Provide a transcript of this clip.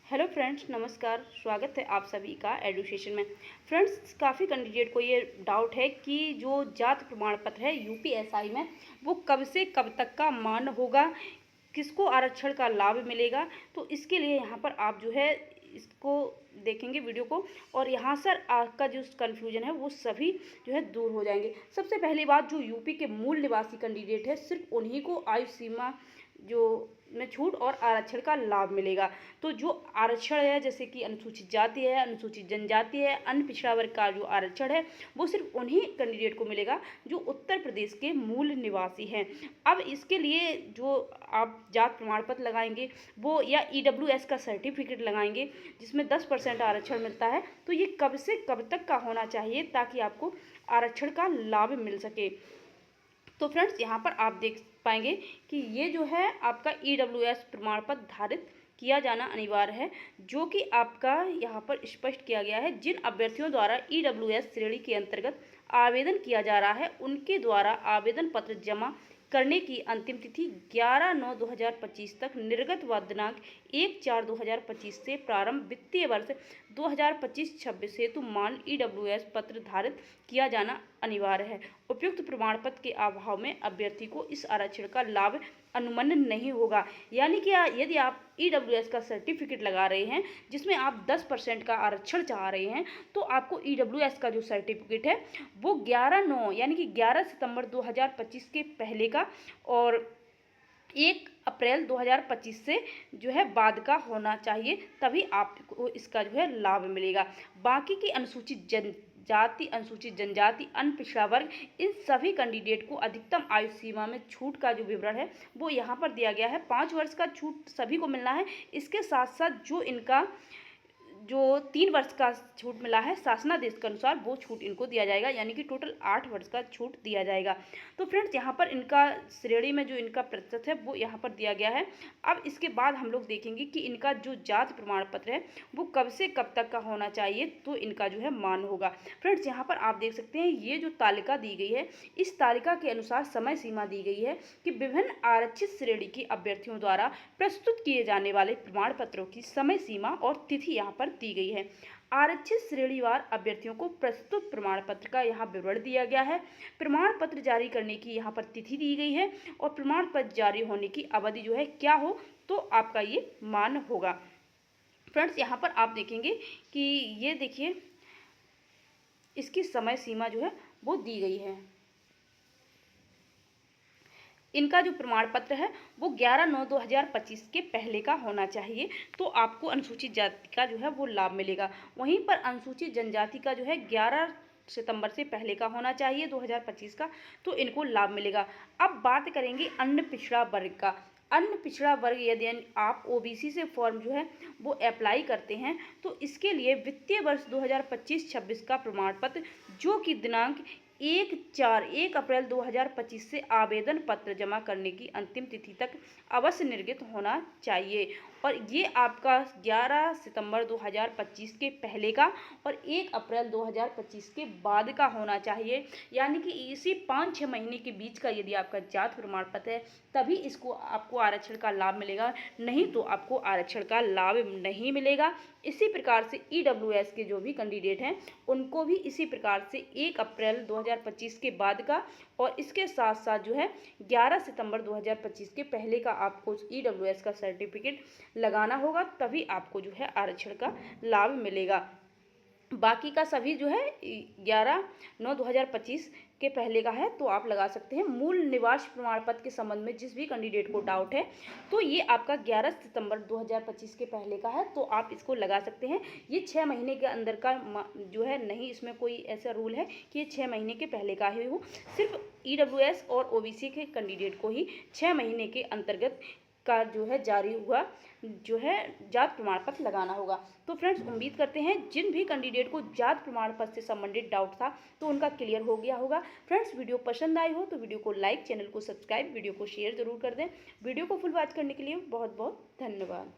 Hello friends, नमस्कार। स्वागत है आप सभी का एडुकेशन में। फ्रेंड्स, काफ़ी कैंडिडेट को ये डाउट है कि जो जाति प्रमाण पत्र है यूपीएसआई में वो कब से कब तक का मान्य होगा, किसको आरक्षण का लाभ मिलेगा। तो इसके लिए यहाँ पर आप जो है इसको देखेंगे वीडियो को, और यहाँ सर आपका जो कन्फ्यूजन है वो सभी जो है दूर हो जाएंगे। सबसे पहली बात, जो यूपी के मूल निवासी कैंडिडेट है सिर्फ उन्हीं को आयु सीमा जो में छूट और आरक्षण का लाभ मिलेगा। तो जो आरक्षण है, जैसे कि अनुसूचित जाति है, अनुसूचित जनजाति है, अन्य पिछड़ा वर्ग का जो आरक्षण है वो सिर्फ उन्हीं कैंडिडेट को मिलेगा जो उत्तर प्रदेश के मूल निवासी हैं। अब इसके लिए जो आप जात प्रमाण पत्र लगाएंगे वो या ईडब्ल्यूएस का सर्टिफिकेट लगाएंगे जिसमें 10% आरक्षण मिलता है, तो ये कब से कब तक का होना चाहिए ताकि आपको आरक्षण का लाभ मिल सके। तो फ्रेंड्स, यहाँ पर आप देख पाएंगे कि ये जो है आपका ईडब्ल्यूएस प्रमाण पत्र धारित किया जाना अनिवार्य है, जो कि आपका यहाँ पर स्पष्ट किया गया है। जिन अभ्यर्थियों द्वारा ईडब्ल्यूएस श्रेणी के अंतर्गत आवेदन किया जा रहा है उनके द्वारा आवेदन पत्र जमा करने की अंतिम तिथि 11/9/2025 तक निर्गत व दिनांक 1/4/2025 से प्रारंभ वित्तीय वर्ष 2025-26 हेतु मान ईडब्ल्यूएस पत्र धारित किया जाना अनिवार्य है। उपयुक्त प्रमाण पत्र के अभाव में अभ्यर्थी को इस आरक्षण का लाभ अनुमन्य नहीं होगा। यानी कि यदि आप ईडब्ल्यूएस का सर्टिफिकेट लगा रहे हैं जिसमें आप 10% का आरक्षण चाह रहे हैं, तो आपको ईडब्ल्यूएस का जो सर्टिफिकेट है वो 11/9 यानी कि 11 सितंबर 2025 के पहले का और 1 अप्रैल 2025 से जो है बाद का होना चाहिए, तभी आपको इसका जो है लाभ मिलेगा। बाकी की अनुसूचित जाति, अनुसूचित जनजाति, अन्य पिछड़ा वर्ग, इन सभी कैंडिडेट को अधिकतम आयु सीमा में छूट का जो विवरण है वो यहाँ पर दिया गया है। 5 वर्ष का छूट सभी को मिलना है। इसके साथ साथ जो इनका जो 3 वर्ष का छूट मिला है शासनादेश के अनुसार वो छूट इनको दिया जाएगा, यानी कि टोटल 8 वर्ष का छूट दिया जाएगा। तो फ्रेंड्स, यहाँ पर इनका श्रेणी में जो इनका प्रतिशत है वो यहाँ पर दिया गया है। अब इसके बाद हम लोग देखेंगे कि इनका जो जाति प्रमाण पत्र है वो कब से कब तक का होना चाहिए तो इनका जो है मान्य होगा। फ्रेंड्स, यहाँ पर आप देख सकते हैं ये जो तालिका दी गई है, इस तालिका के अनुसार समय सीमा दी गई है कि विभिन्न आरक्षित श्रेणी के अभ्यर्थियों द्वारा प्रस्तुत किए जाने वाले प्रमाण पत्रों की समय सीमा और तिथि यहाँ पर दी गई है। आरक्षित श्रेणीवार अभ्यर्थियों को प्रस्तुत प्रमाण पत्र का यहाँ विवरण दिया गया है। प्रमाण पत्र जारी करने की यहाँ पर तिथि दी गई है और प्रमाण पत्र जारी होने की अवधि जो है क्या हो तो आपका ये मान्य होगा। फ्रेंड्स, यहाँ पर आप देखेंगे कि ये देखिए इसकी समय सीमा जो है वो दी गई है। इनका जो प्रमाण पत्र है वो 11/9/2025 के पहले का होना चाहिए, तो आपको अनुसूचित जाति का जो है वो लाभ मिलेगा। वहीं पर अनुसूचित जनजाति का जो है 11 सितंबर से पहले का होना चाहिए 2025 का, तो इनको लाभ मिलेगा। अब बात करेंगे अन्य पिछड़ा वर्ग का। अन्य पिछड़ा वर्ग, यदि आप ओबीसी से फॉर्म जो है वो अप्लाई करते हैं तो इसके लिए वित्तीय वर्ष 2025-26 का प्रमाण पत्र जो कि दिनांक 1 अप्रैल 2025 से आवेदन पत्र जमा करने की अंतिम तिथि तक अवश्य निर्गत होना चाहिए, और ये आपका 11 सितंबर 2025 के पहले का और 1 अप्रैल 2025 के बाद का होना चाहिए। यानी कि इसी 5-6 महीने के बीच का यदि आपका जाति प्रमाण पत्र है तभी इसको आपको आरक्षण का लाभ मिलेगा, नहीं तो आपको आरक्षण का लाभ नहीं मिलेगा। इसी प्रकार से ईडब्ल्यूएस के जो भी कैंडिडेट हैं उनको भी इसी प्रकार से 1 अप्रैल 2025 के बाद का और इसके साथ साथ जो है 11 सितंबर 2025 के पहले का आपको ईडब्ल्यूएस का सर्टिफिकेट लगाना होगा, तभी आपको जो है आरक्षण का लाभ मिलेगा। बाकी का सभी जो है 11/9/2025 के पहले का है तो आप लगा सकते हैं। मूल निवास प्रमाण पत्र के संबंध में जिस भी कैंडिडेट को डाउट है तो ये आपका 11 सितंबर 2025 के पहले का है, तो आप इसको लगा सकते हैं। ये 6 महीने के अंदर का जो है नहीं, इसमें कोई ऐसा रूल है कि ये 6 महीने के पहले का ही हो। सिर्फ ईडब्ल्यूएस और ओबीसी के कैंडिडेट को ही 6 महीने के अंतर्गत का जो है जारी हुआ जो है जाति प्रमाण पत्र लगाना होगा। तो फ्रेंड्स, उम्मीद करते हैं जिन भी कैंडिडेट को जाति प्रमाण पत्र से संबंधित डाउट था तो उनका क्लियर हो गया होगा। फ्रेंड्स, वीडियो पसंद आई हो तो वीडियो को लाइक, चैनल को सब्सक्राइब, वीडियो को शेयर जरूर कर दें। वीडियो को फुल वॉच करने के लिए बहुत बहुत धन्यवाद।